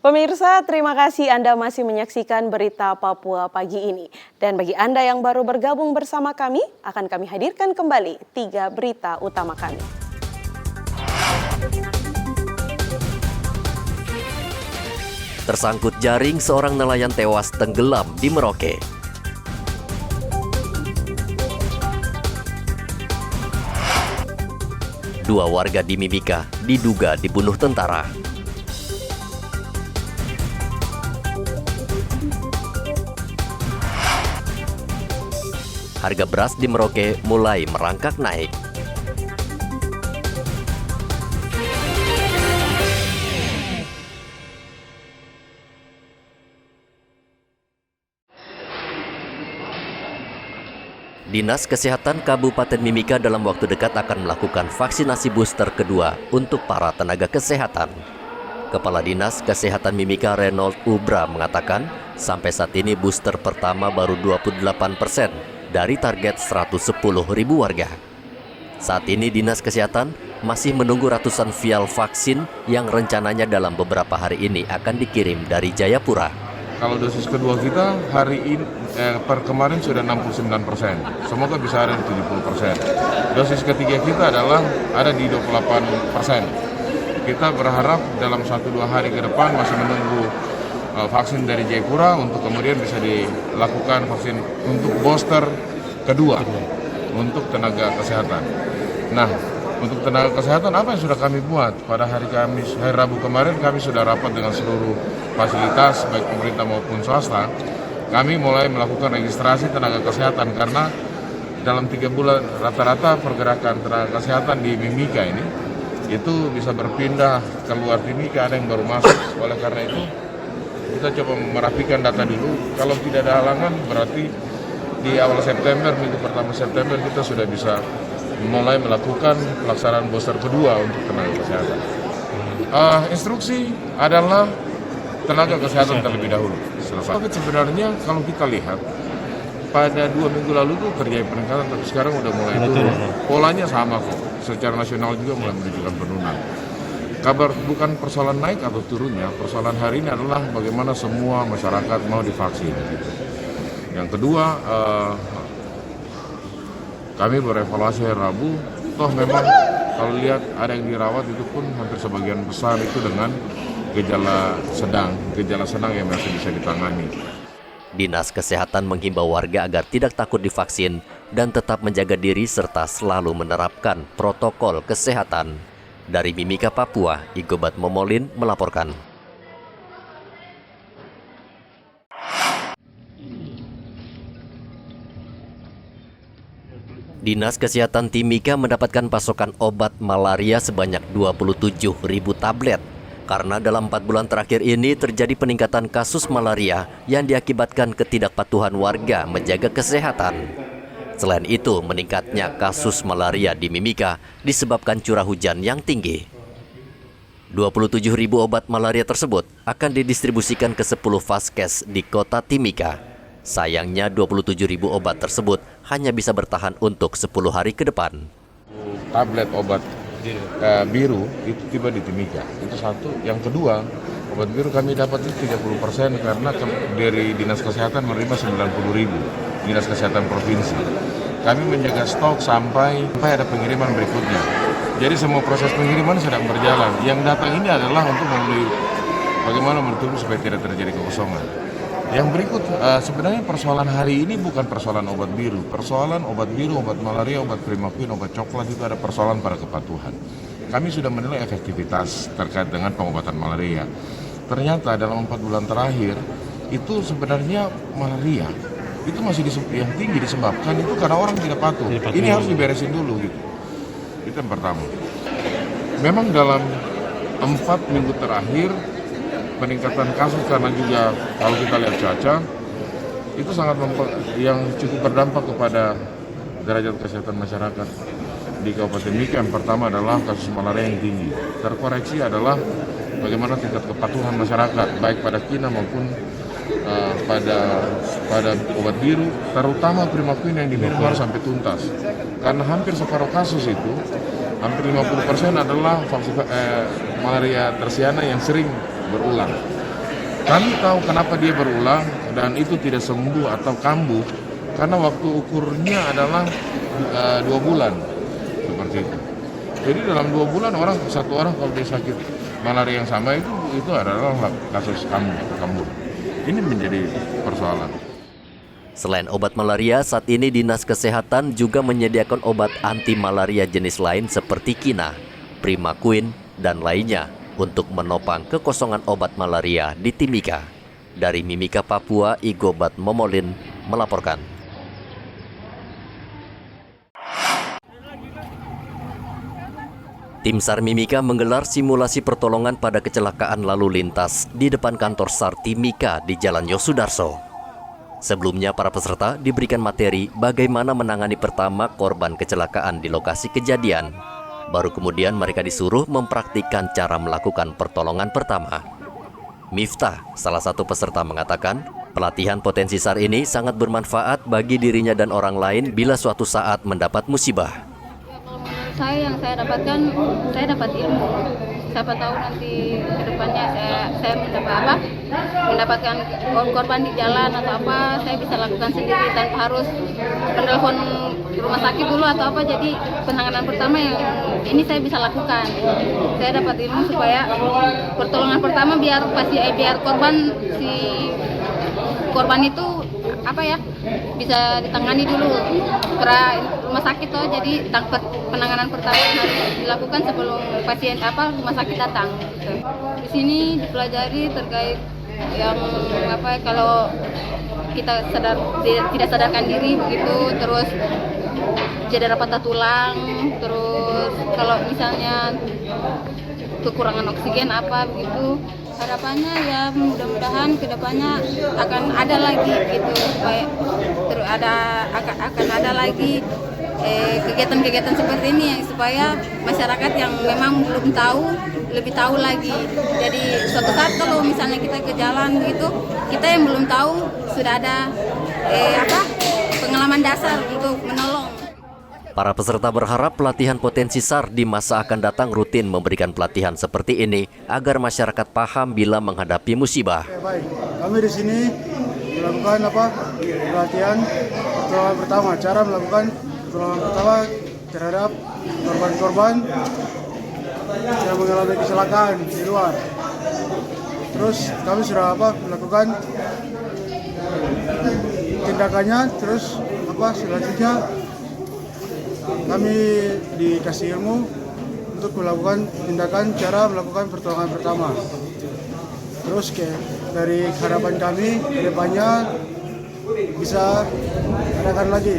Pemirsa, terima kasih Anda masih menyaksikan berita Papua pagi ini. Dan bagi Anda yang baru bergabung bersama kami, akan kami hadirkan kembali 3 berita utama kami. Tersangkut jaring, seorang nelayan tewas tenggelam di Merauke. Dua warga di Mimika diduga dibunuh tentara. Harga beras di Merauke mulai merangkak naik. Dinas Kesehatan Kabupaten Mimika dalam waktu dekat akan melakukan vaksinasi booster kedua untuk para tenaga kesehatan. Kepala Dinas Kesehatan Mimika Reynold Ubra mengatakan, sampai saat ini booster pertama baru 28% dari target 110.000 warga. Saat ini Dinas Kesehatan masih menunggu ratusan vial vaksin yang rencananya dalam beberapa hari ini akan dikirim dari Jayapura. Kalau dosis kedua kita hari ini per kemarin sudah 69%. Semoga bisa ada di 70%. Dosis ketiga kita adalah ada di 28%. Kita berharap dalam 1-2 hari ke depan masih menunggu vaksin dari Jayapura untuk kemudian bisa dilakukan vaksin untuk booster kedua untuk tenaga kesehatan. Nah, untuk tenaga kesehatan apa yang sudah kami buat? Pada hari Rabu kemarin kami sudah rapat dengan seluruh fasilitas baik pemerintah maupun swasta. Kami mulai melakukan registrasi tenaga kesehatan karena dalam 3 bulan rata-rata pergerakan tenaga kesehatan di Mimika ini itu bisa berpindah keluar Mimika, ada yang baru masuk. Oleh karena itu kita coba merapikan data dulu. Kalau tidak ada halangan berarti di awal September, minggu pertama September kita sudah bisa mulai melakukan pelaksanaan booster kedua untuk tenaga kesehatan. Instruksi adalah tenaga kesehatan terlebih dahulu. Selesai. Tapi sebenarnya kalau kita lihat pada 2 minggu lalu itu terjadi peningkatan, tapi sekarang udah mulai turun. Polanya sama kok. Secara nasional juga mulai menunjukkan penurunan. Kabar bukan persoalan naik atau turunnya, persoalan hari ini adalah bagaimana semua masyarakat mau divaksin. Yang kedua, kami berevaluasi hari Rabu, toh memang kalau lihat ada yang dirawat itu pun hampir sebagian besar itu dengan gejala sedang yang masih bisa ditangani. Dinas Kesehatan menghimbau warga agar tidak takut divaksin dan tetap menjaga diri serta selalu menerapkan protokol kesehatan. Dari Mimika, Papua, Igobat Momolin melaporkan. Dinas Kesehatan Timika mendapatkan pasokan obat malaria sebanyak 27.000 tablet. Karena dalam 4 bulan terakhir ini terjadi peningkatan kasus malaria yang diakibatkan ketidakpatuhan warga menjaga kesehatan. Selain itu, meningkatnya kasus malaria di Mimika disebabkan curah hujan yang tinggi. 27.000 obat malaria tersebut akan didistribusikan ke 10 vaskes di kota Timika. Sayangnya 27.000 obat tersebut hanya bisa bertahan untuk 10 hari ke depan. Tablet obat biru itu tiba di Timika, itu satu. Yang kedua, obat biru kami dapat itu 30% karena dari Dinas Kesehatan menerima 90.000, Dinas Kesehatan Provinsi. Kami menjaga stok sampai ada pengiriman berikutnya. Jadi semua proses pengiriman sedang berjalan. Yang datang ini adalah untuk membeli bagaimana menutup supaya tidak terjadi kekosongan. Yang berikut, sebenarnya persoalan hari ini bukan persoalan obat biru. Persoalan obat biru, obat malaria, obat primaquine, obat coklat itu ada persoalan pada kepatuhan. Kami sudah menilai efektivitas terkait dengan pengobatan malaria. Ternyata dalam 4 bulan terakhir, itu sebenarnya malaria itu masih yang tinggi disebabkan itu karena orang tidak patuh. Ini harus diberesin dulu gitu. Itu yang pertama. Memang dalam 4 minggu terakhir peningkatan kasus karena juga kalau kita lihat cuaca itu sangat yang cukup berdampak kepada derajat kesehatan masyarakat di Kabupaten Mimika. Yang pertama adalah kasus malaria yang tinggi. Terkoreksi adalah bagaimana tingkat kepatuhan masyarakat baik pada kina maupun pada obat biru, terutama primaquine yang diminum harus sampai tuntas. Karena hampir separuh kasus itu, hampir 50% adalah malaria tersiana yang sering berulang. Kami tahu kenapa dia berulang dan itu tidak sembuh atau kambuh karena waktu ukurnya adalah 2 bulan seperti itu. Jadi dalam 2 bulan satu orang kalau dia sakit malaria yang sama itu adalah kasus kambuh. Ini menjadi persoalan. Selain obat malaria, saat ini Dinas Kesehatan juga menyediakan obat anti malaria jenis lain seperti Kina, Primaquine, dan lainnya untuk menopang kekosongan obat malaria di Timika. Dari Mimika, Papua, Igobat Momolin melaporkan. Tim SAR Mimika menggelar simulasi pertolongan pada kecelakaan lalu lintas di depan kantor SAR Timika di Jalan Yosudarso. Sebelumnya para peserta diberikan materi bagaimana menangani pertama korban kecelakaan di lokasi kejadian. Baru kemudian mereka disuruh mempraktikkan cara melakukan pertolongan pertama. Miftah, salah satu peserta mengatakan, pelatihan potensi SAR ini sangat bermanfaat bagi dirinya dan orang lain bila suatu saat mendapat musibah. Yang saya dapatkan, saya dapat ilmu. Siapa tahu nanti ke depannya saya mendapatkan korban di jalan atau apa, saya bisa lakukan sendiri tanpa harus menelpon rumah sakit dulu atau apa. Jadi penanganan pertama yang ini saya bisa lakukan. Saya dapat ilmu supaya pertolongan pertama biar korban itu bisa ditangani dulu rumah sakit toh. Jadi penanganan pertama harus dilakukan sebelum rumah sakit datang gitu. Di sini dipelajari terkait yang kalau kita tidak sadarkan diri begitu, terus cedera patah tulang, terus kalau misalnya kekurangan oksigen begitu. Harapannya ya mudah-mudahan kedepannya akan ada lagi gitu, supaya akan ada lagi kegiatan-kegiatan seperti ini supaya masyarakat yang memang belum tahu lebih tahu lagi. Jadi suatu saat kalau misalnya kita ke jalan gitu, kita yang belum tahu sudah ada pengalaman dasar untuk menolong. Para peserta berharap pelatihan potensi SAR di masa akan datang rutin memberikan pelatihan seperti ini agar masyarakat paham bila menghadapi musibah. Baik, kami di sini melakukan pelatihan pertolongan pertama, cara melakukan pertolongan pertama terhadap korban-korban yang mengalami kecelakaan di luar. Terus kami sudah melakukan tindakannya, terus selanjutnya kami dikasih ilmu untuk melakukan tindakan cara melakukan pertolongan pertama. Terus dari harapan kami ke depannya bisa adakan lagi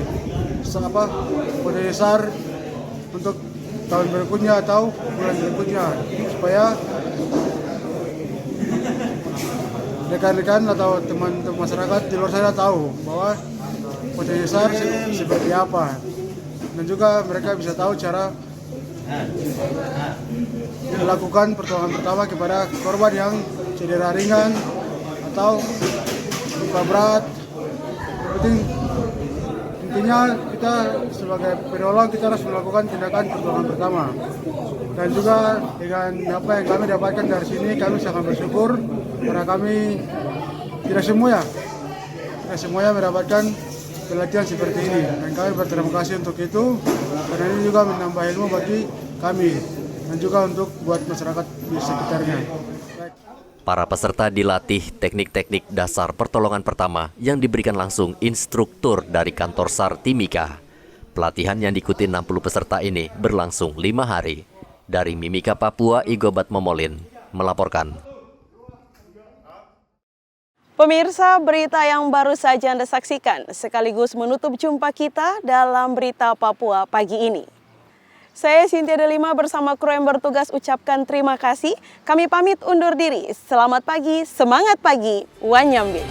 potensi SAR untuk tahun berikutnya atau bulan berikutnya, supaya rekan-rekan atau teman-teman masyarakat di luar sana tahu bahwa potensi SAR seperti apa. Dan juga mereka bisa tahu cara melakukan pertolongan pertama kepada korban yang cedera ringan atau luka berat. Yang penting intinya kita sebagai penolong kita harus melakukan tindakan pertolongan pertama. Dan juga dengan apa yang kami dapatkan dari sini, kami sangat bersyukur karena kami tidak semuanya mendapatkan pelatihan seperti ini, dan kami berterima kasih untuk itu, karena ini juga menambah ilmu bagi kami dan juga untuk buat masyarakat di sekitarnya. Para peserta dilatih teknik-teknik dasar pertolongan pertama yang diberikan langsung instruktur dari kantor SAR Timika. Pelatihan yang diikuti 60 peserta ini berlangsung 5 hari. Dari Mimika, Papua, Igobat Momolin melaporkan. Pemirsa, berita yang baru saja Anda saksikan sekaligus menutup jumpa kita dalam Berita Papua pagi ini. Saya Cynthia Delima bersama kru yang bertugas ucapkan terima kasih. Kami pamit undur diri. Selamat pagi, semangat pagi, Wanyambe.